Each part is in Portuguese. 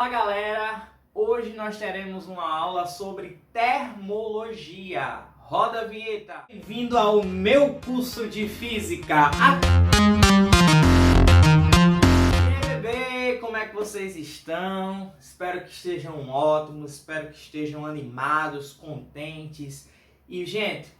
Fala galera, hoje nós teremos uma aula sobre termologia. Roda a vinheta! Bem-vindo ao meu curso de física. E aí, bebê, como é que vocês estão? Espero que estejam ótimos, espero que estejam animados, contentes. E gente,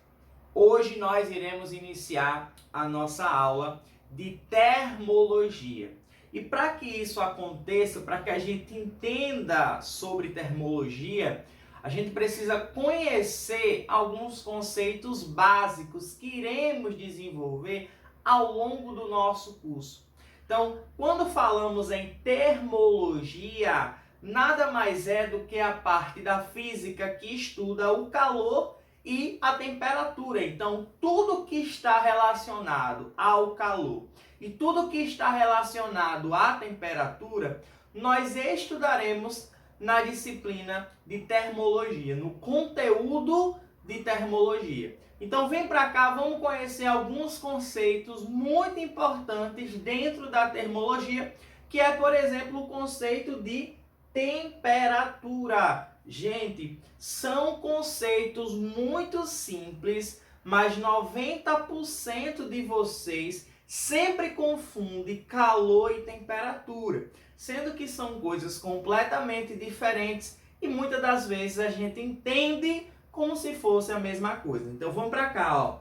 hoje nós iremos iniciar a nossa aula de termologia. E para que isso aconteça, para que a gente entenda sobre termologia, a gente precisa conhecer alguns conceitos básicos que iremos desenvolver ao longo do nosso curso. Então, quando falamos em termologia, nada mais é do que a parte da física que estuda o calor e a temperatura. Então, tudo que está relacionado ao calor e tudo que está relacionado à temperatura, nós estudaremos na disciplina de termologia, no conteúdo de termologia. Então vem para cá, vamos conhecer alguns conceitos muito importantes dentro da termologia, que é, por exemplo, o conceito de temperatura. Gente, são conceitos muito simples, mas 90% de vocês sempre confunde calor e temperatura, sendo que são coisas completamente diferentes e muitas das vezes a gente entende como se fosse a mesma coisa. Então vamos para cá, ó.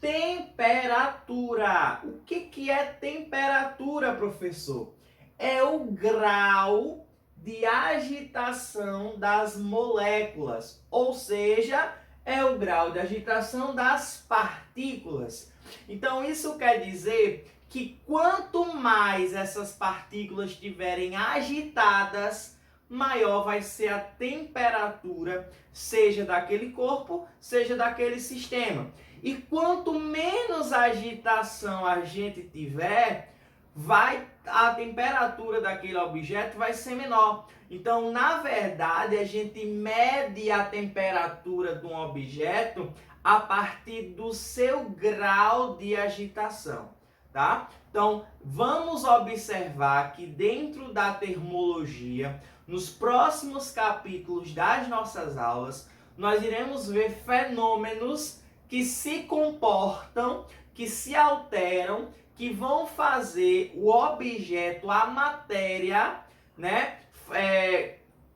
Temperatura. O que é temperatura, professor? É o grau de agitação das moléculas, ou seja, é o grau de agitação das partículas. Então isso quer dizer que quanto mais essas partículas estiverem agitadas, maior vai ser a temperatura, seja daquele corpo, seja daquele sistema. E quanto menos agitação a gente tiver, a temperatura daquele objeto vai ser menor. Então, na verdade, a gente mede a temperatura de um objeto a partir do seu grau de agitação, tá? Então, vamos observar que dentro da termologia, nos próximos capítulos das nossas aulas, nós iremos ver fenômenos que se comportam, que se alteram, que vão fazer o objeto, a matéria, né,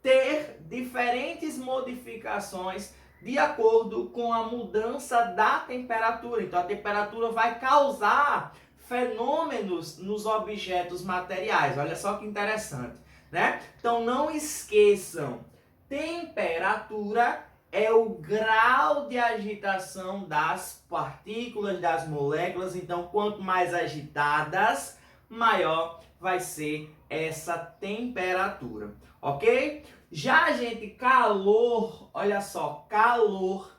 ter diferentes modificações de acordo com a mudança da temperatura. Então, a temperatura vai causar fenômenos nos objetos materiais. Olha só que interessante, né? Então, não esqueçam, temperatura é o grau de agitação das partículas, das moléculas. Então, quanto mais agitadas, maior vai ser essa temperatura, ok? Já, gente, calor, olha só, calor.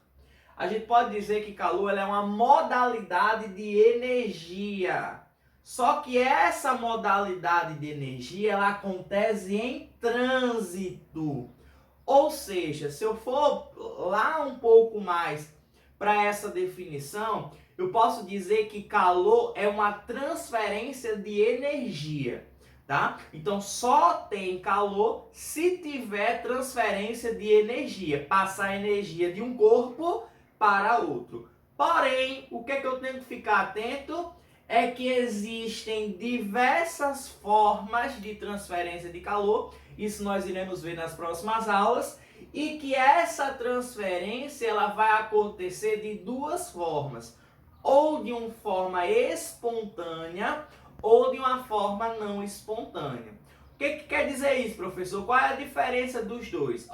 A gente pode dizer que calor é uma modalidade de energia. Só que essa modalidade de energia, ela acontece em trânsito. Ou seja, se eu for lá um pouco mais para essa definição, eu posso dizer que calor é uma transferência de energia, tá? Então só tem calor se tiver transferência de energia, passar energia de um corpo para outro. Porém, o que é que eu tenho que ficar atento? É que existem diversas formas de transferência de calor, isso nós iremos ver nas próximas aulas, e que essa transferência ela vai acontecer de duas formas, ou de uma forma espontânea, ou de uma forma não espontânea. O que quer dizer isso, professor? Qual é a diferença dos dois?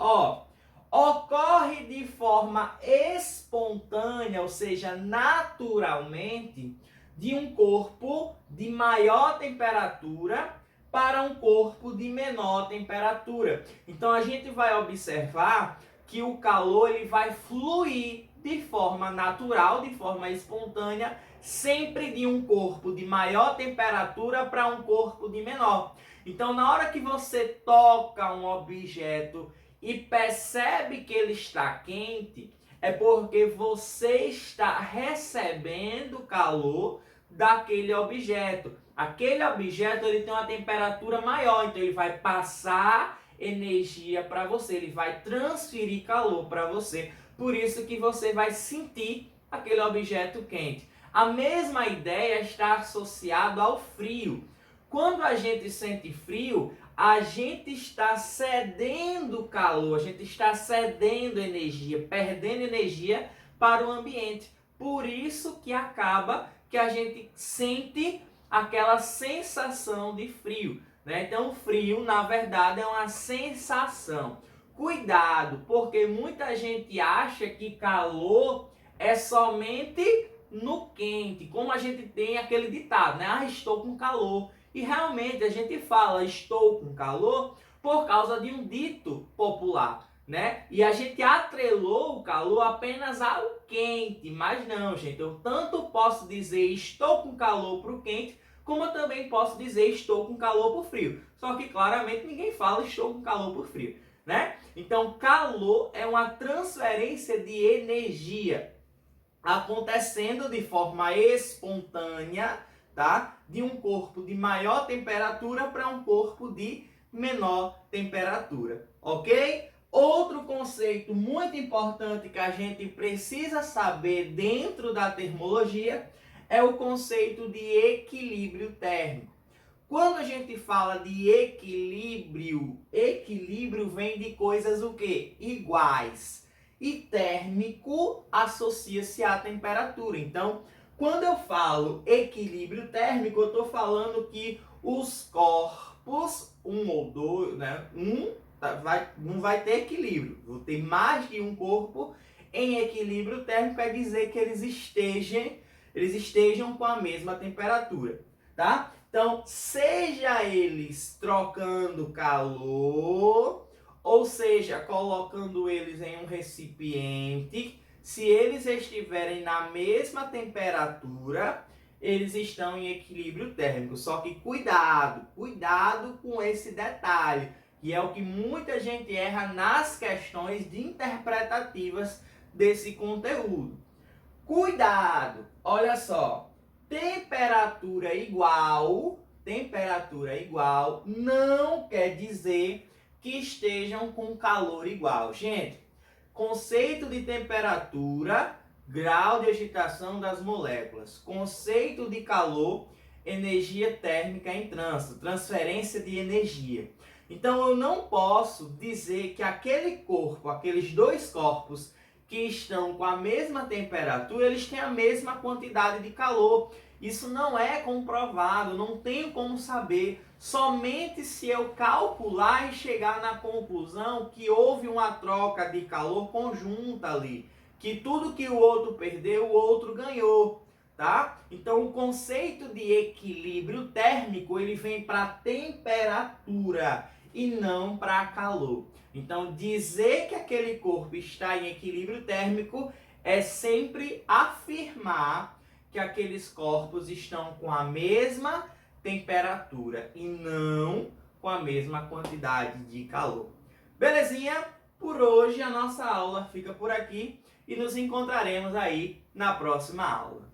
Ocorre de forma espontânea, ou seja, naturalmente, de um corpo de maior temperatura para um corpo de menor temperatura. Então a gente vai observar que o calor ele vai fluir de forma natural, de forma espontânea, sempre de um corpo de maior temperatura para um corpo de menor. Então na hora que você toca um objeto e percebe que ele está quente, é porque você está recebendo calor daquele objeto. Aquele objeto ele tem uma temperatura maior, então ele vai passar energia para você, ele vai transferir calor para você. Por isso que você vai sentir aquele objeto quente. A mesma ideia está associada ao frio. Quando a gente sente frio, a gente está cedendo calor, a gente está cedendo energia, perdendo energia para o ambiente. Por isso que acaba que a gente sente aquela sensação de frio, né? Então, o frio, na verdade, é uma sensação. Cuidado, porque muita gente acha que calor é somente no quente, como a gente tem aquele ditado, né? Ah, estou com calor. E realmente a gente fala estou com calor por causa de um dito popular, né? E a gente atrelou o calor apenas ao quente, mas não, gente. Eu tanto posso dizer estou com calor para o quente, como eu também posso dizer estou com calor para o frio. Só que claramente ninguém fala estou com calor para o frio, né? Então, calor é uma transferência de energia acontecendo de forma espontânea, tá? De um corpo de maior temperatura para um corpo de menor temperatura, ok? Outro conceito muito importante que a gente precisa saber dentro da termologia é o conceito de equilíbrio térmico. Quando a gente fala de equilíbrio, equilíbrio vem de coisas o quê? Iguais. E térmico associa-se à temperatura. Então, quando eu falo equilíbrio térmico, eu estou falando que os corpos, um ou dois, né? Não vai ter equilíbrio. Vou ter mais de um corpo em equilíbrio térmico, é dizer que eles estejam com a mesma temperatura, tá? Então, seja eles trocando calor, ou seja, colocando eles em um recipiente, se eles estiverem na mesma temperatura, eles estão em equilíbrio térmico. Só que cuidado com esse detalhe, que é o que muita gente erra nas questões de interpretativas desse conteúdo. Cuidado, olha só, temperatura igual não quer dizer que estejam com calor igual. Gente, conceito de temperatura, grau de agitação das moléculas. Conceito de calor, energia térmica em trânsito, transferência de energia. Então eu não posso dizer que aquele corpo, aqueles dois corpos que estão com a mesma temperatura, eles têm a mesma quantidade de calor. Isso não é comprovado, não tenho como saber. Somente se eu calcular e chegar na conclusão que houve uma troca de calor conjunta ali, que tudo que o outro perdeu, o outro ganhou, tá? Então o conceito de equilíbrio térmico, ele vem para temperatura e não para calor. Então dizer que aquele corpo está em equilíbrio térmico é sempre afirmar que aqueles corpos estão com a mesma temperatura e não com a mesma quantidade de calor. Belezinha? Por hoje a nossa aula fica por aqui e nos encontraremos aí na próxima aula.